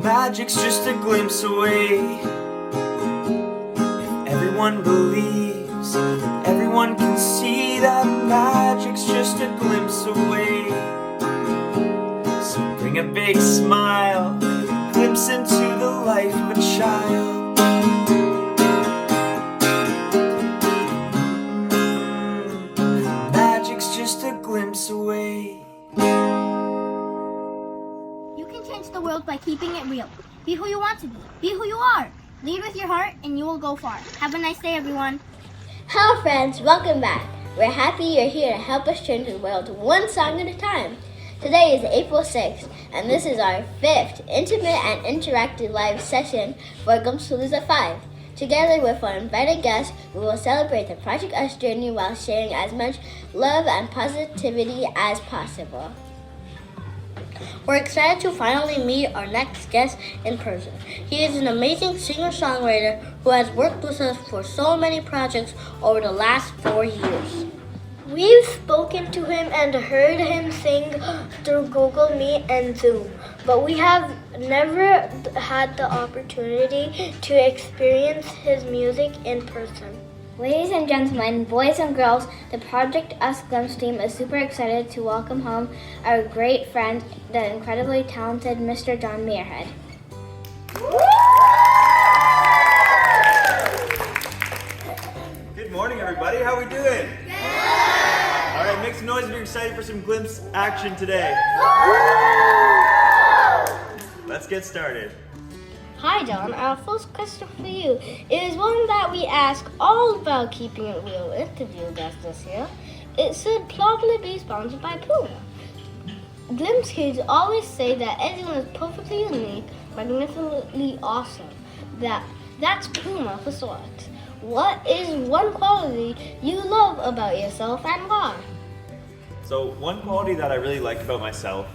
Magic's just a glimpse away. If everyone believes, then everyone can see that magic's just a glimpse away. So bring a big smile, glimpse into the life of a child. Magic's just a glimpse away. You can change the world by keeping it real. Be who you want to be. Be who you are. Lead with your heart and you will go far. Have a nice day, everyone. Hello friends, welcome back. We're happy you're here to help us change the world one song at a time. Today is April 6th, and this is our 5th intimate and interactive live session for GLIMPSEPALOOZA 5. Together with our invited guests, we will celebrate the Project Us journey while sharing as much love and positivity as possible. We're excited to finally meet our next guest in person. He is an amazing singer-songwriter who has worked with us for so many projects over the last 4 years. We've spoken to him and heard him sing through Google Meet and Zoom, but we have never had the opportunity to experience his music in person. Ladies and gentlemen, boys and girls, the Project Us Glimpse team is super excited to welcome home our great friend, the incredibly talented Mr. John Muirhead. Good morning, everybody. How are we doing? All right, make some noise if you're excited for some Glimpse action today. Let's get started. Hi John, our first question for you is one that we ask all about Keeping It Real interview guests this year. It should probably be sponsored by Puma. Glimpse kids always say that everyone is perfectly unique, magnificently awesome. That's Puma for short. What is one quality you love about yourself and why? So one quality that I really like about myself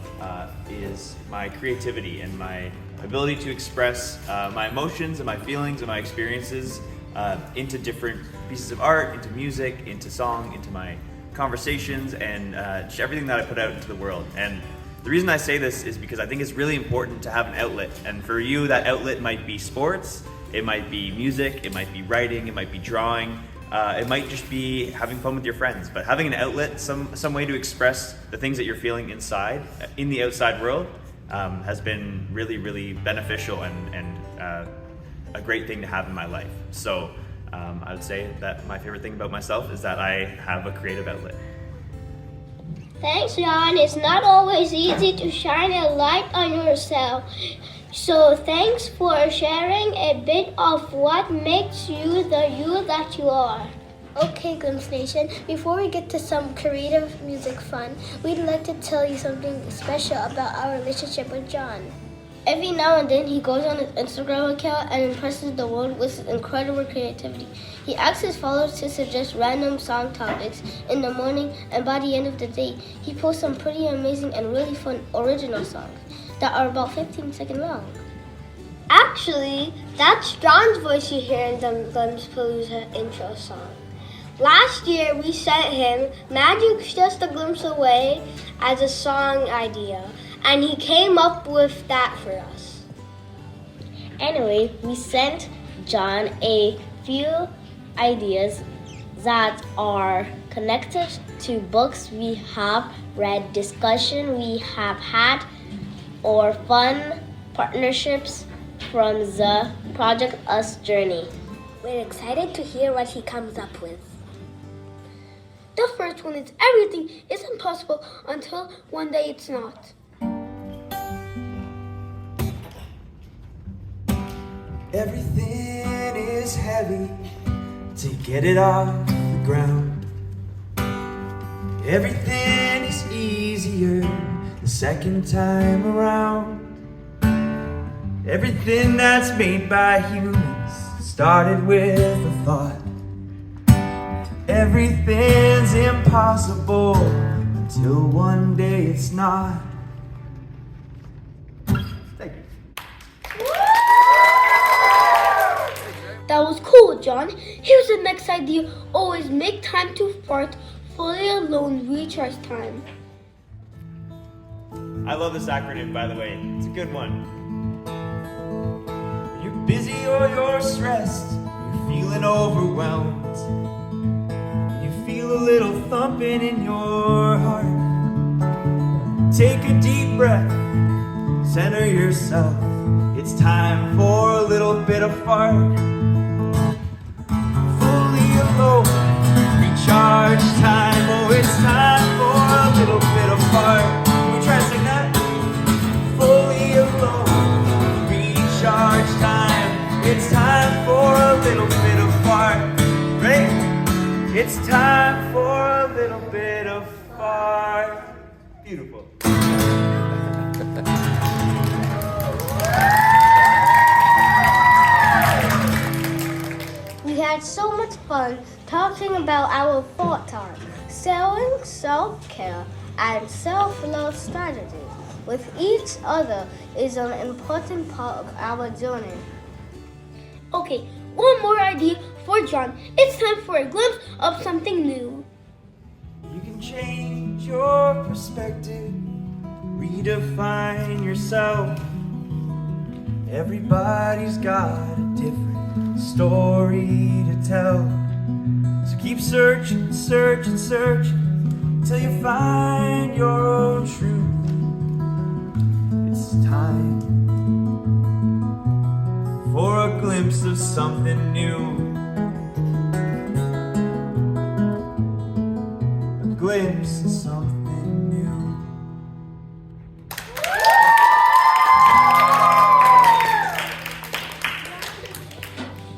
is my creativity and my ability to express my emotions and my feelings and my experiences into different pieces of art, into music, into song, into my conversations, and just everything that I put out into the world. And the reason I say this is because I think it's really important to have an outlet. And for you, that outlet might be sports, it might be music, it might be writing, it might be drawing, it might just be having fun with your friends. But having an outlet, some way to express the things that you're feeling inside, in the outside world, has been really, really beneficial and a great thing to have in my life. So I would say that my favorite thing about myself is that I have a creative outlet. Thanks, John. It's not always easy to shine a light on yourself. So thanks for sharing a bit of what makes you the you that you are. Okay, Glimpse Nation, before we get to some creative music fun, we'd like to tell you something special about our relationship with John. Every now and then, he goes on his Instagram account and impresses the world with his incredible creativity. He asks his followers to suggest random song topics in the morning, and by the end of the day, he posts some pretty amazing and really fun original songs that are about 15 seconds long. Actually, that's John's voice you hear in the GLIMPSEPALOOZA intro song. Last year, we sent him Magic's Just a Glimpse Away as a song idea, and he came up with that for us. Anyway, we sent John a few ideas that are connected to books we have read, discussion we have had, or fun partnerships from the Project Us journey. We're excited to hear what he comes up with. The first one is everything is impossible until one day it's not. Everything is heavy to get it off the ground. Everything is easier the second time around. Everything that's made by humans started with a thought. Everything's impossible until one day it's not. Thank you. That was cool, John. Here's the next idea. Always make time to fart. Fully alone recharge time. I love this acronym, by the way. It's a good one. busy or you're stressed, you're feeling overwhelmed, you feel a little thumping in your heart. Take a deep breath, center yourself. It's time for a little bit of fart. Fully alone, recharge time. Oh, it's time for a little bit of fart. Can we try to sing that? Fully alone, recharge time. It's time for a little bit of fart. Ready? It's time for a little bit of fart. Beautiful. We had so much fun talking about our thoughts on selling, self-care, and self-love strategies with each other is an important part of our journey. Okay, one more idea for John. It's time for a glimpse of something new. You can change your perspective, redefine yourself. Everybody's got a different story to tell. So keep searching, searching, searching till you find your own truth. It's time for a glimpse of something new. A glimpse of something new.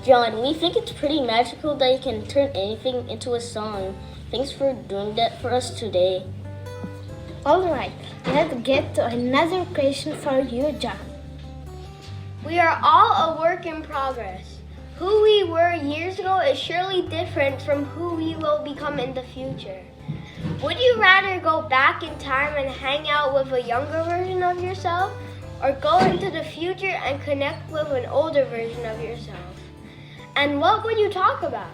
John, we think it's pretty magical that you can turn anything into a song. Thanks for doing that for us today. Alright, let's get to another question for you, John. We are all a work in progress. Who we were years ago is surely different from who we will become in the future. Would you rather go back in time and hang out with a younger version of yourself, or go into the future and connect with an older version of yourself? And what would you talk about?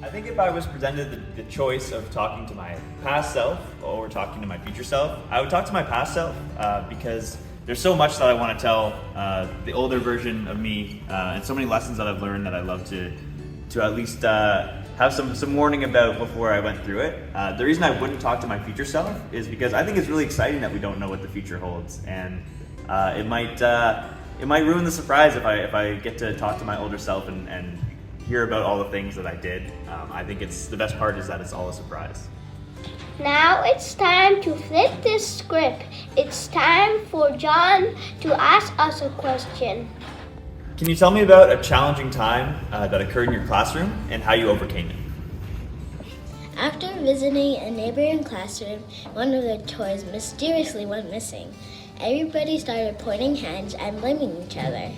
I think if I was presented the choice of talking to my past self or talking to my future self, I would talk to my past self because there's so much that I want to tell the older version of me and so many lessons that I've learned that I love to at least have some warning about before I went through it. The reason I wouldn't talk to my future self is because I think it's really exciting that we don't know what the future holds, and it might ruin the surprise if I get to talk to my older self and hear about all the things that I did. I think it's the best part is that it's all a surprise. Now it's time to flip this script. It's time for John to ask us a question. Can you tell me about a challenging time that occurred in your classroom and how you overcame it? After visiting a neighboring classroom, one of their toys mysteriously went missing. Everybody started pointing hands and blaming each other.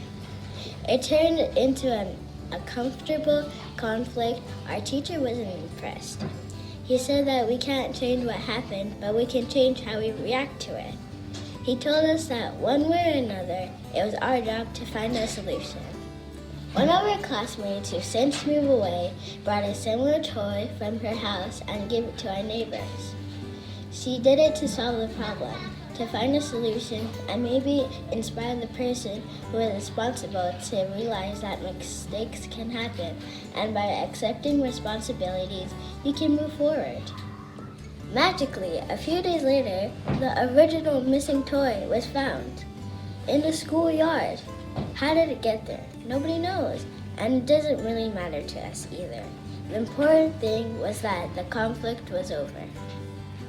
It turned into a comfortable conflict. Our teacher wasn't impressed. He said that we can't change what happened, but we can change how we react to it. He told us that one way or another, it was our job to find a solution. One of our classmates who since moved away brought a similar toy from her house and gave it to our neighbors. She did it to solve the problem, to find a solution, and maybe inspire the person who is responsible to realize that mistakes can happen, and by accepting responsibilities, you can move forward. Magically, a few days later, the original missing toy was found in the schoolyard. How did it get there? Nobody knows, and it doesn't really matter to us either. The important thing was that the conflict was over.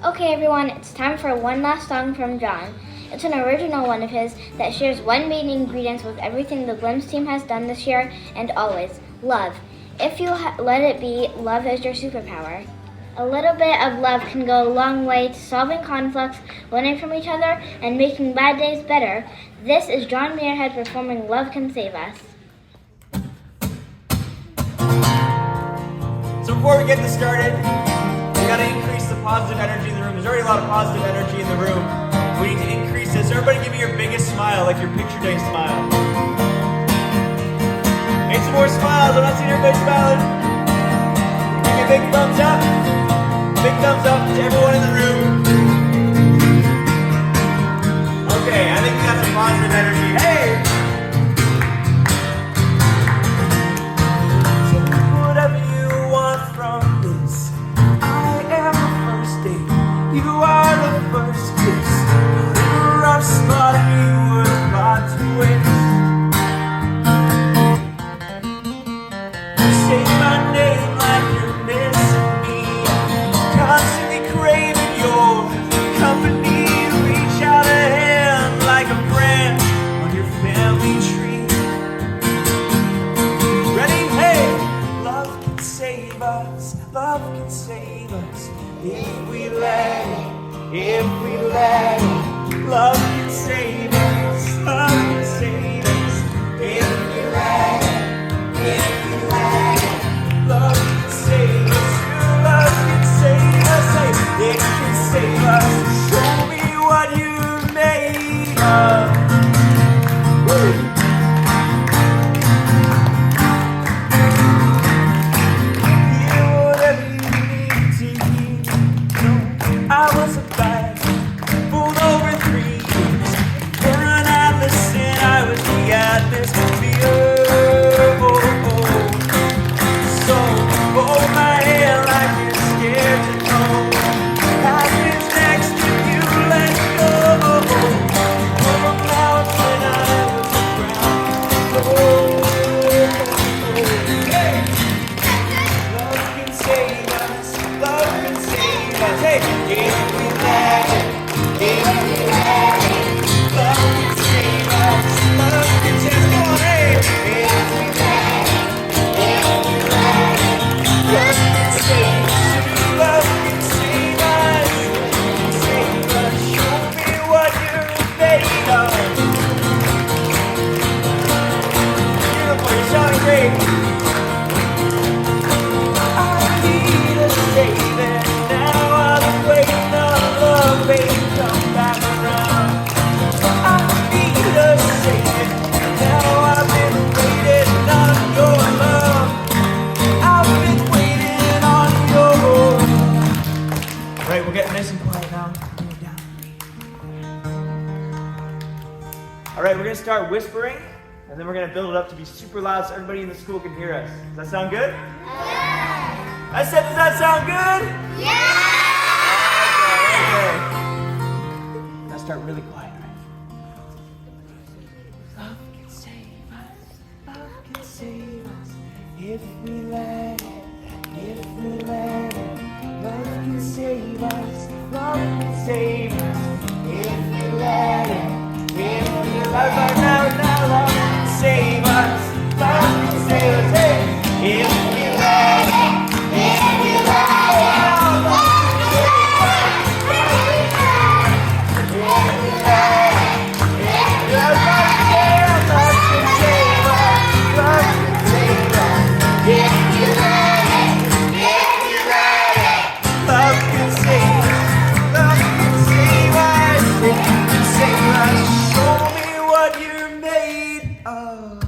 Okay everyone, it's time for one last song from John. It's an original one of his that shares one main ingredient with everything the Glimpse team has done this year and always, love. If you let it be, love is your superpower. A little bit of love can go a long way to solving conflicts, learning from each other, and making bad days better. This is John Muirhead performing Love Can Save Us. So before we get this started, we gotta increase the positive energy in the room. There's already a lot of positive energy in the room. We need to increase this. Everybody give me your biggest smile, like your picture day smile. Make some more smiles. I'm not seeing everybody smiling. Give me a big thumbs up. Big thumbs up to everyone in the room. Okay, I think we got some positive energy. Hey! All right, we're gonna start whispering, and then we're gonna build it up to be super loud so everybody in the school can hear us. Does that sound good? Yeah! I said, does that sound good? Yeah! Okay. Now start really quiet, right? Love can save us, love can save us, if we let it, if we let it. Love can save us, love can save us, if we let it. If we let it, now, love can save us, love can save us, hey. If we let it, if we let it, love can save us, if we let it, if we let it, love can save us, love can save us, if we let it, if we let it, love can save us, love can save us, if you can save us. Show me what you're made of.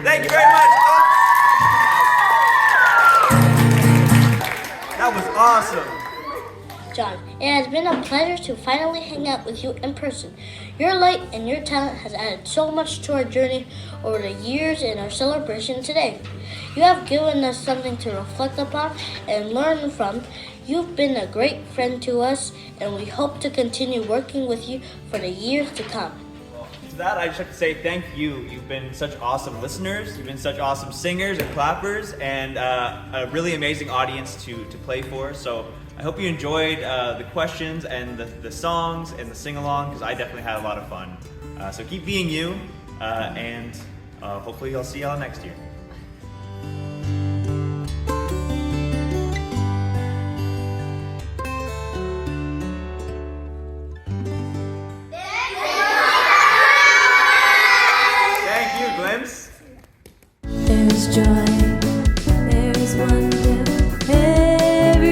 Thank you very much. That was awesome. John, it has been a pleasure to finally hang out with you in person. Your light and your talent has added so much to our journey over the years in our celebration today. You have given us something to reflect upon and learn from. You've been a great friend to us, and we hope to continue working with you for the years to come. To that, I just have to say thank you. You've been such awesome listeners. You've been such awesome singers and clappers, and a really amazing audience to play for. So I hope you enjoyed the questions and the songs and the sing-along, because I definitely had a lot of fun. So keep being you, and hopefully I'll see y'all next year. Thank you, Glimpse. There's joy, there's wonder everywhere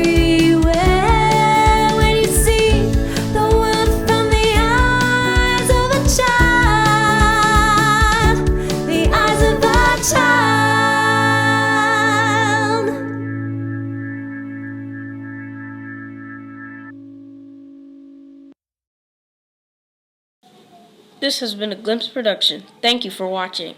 when you see the world from the eyes of a child, the eyes of a child. This has been a Glimpse production. Thank you for watching.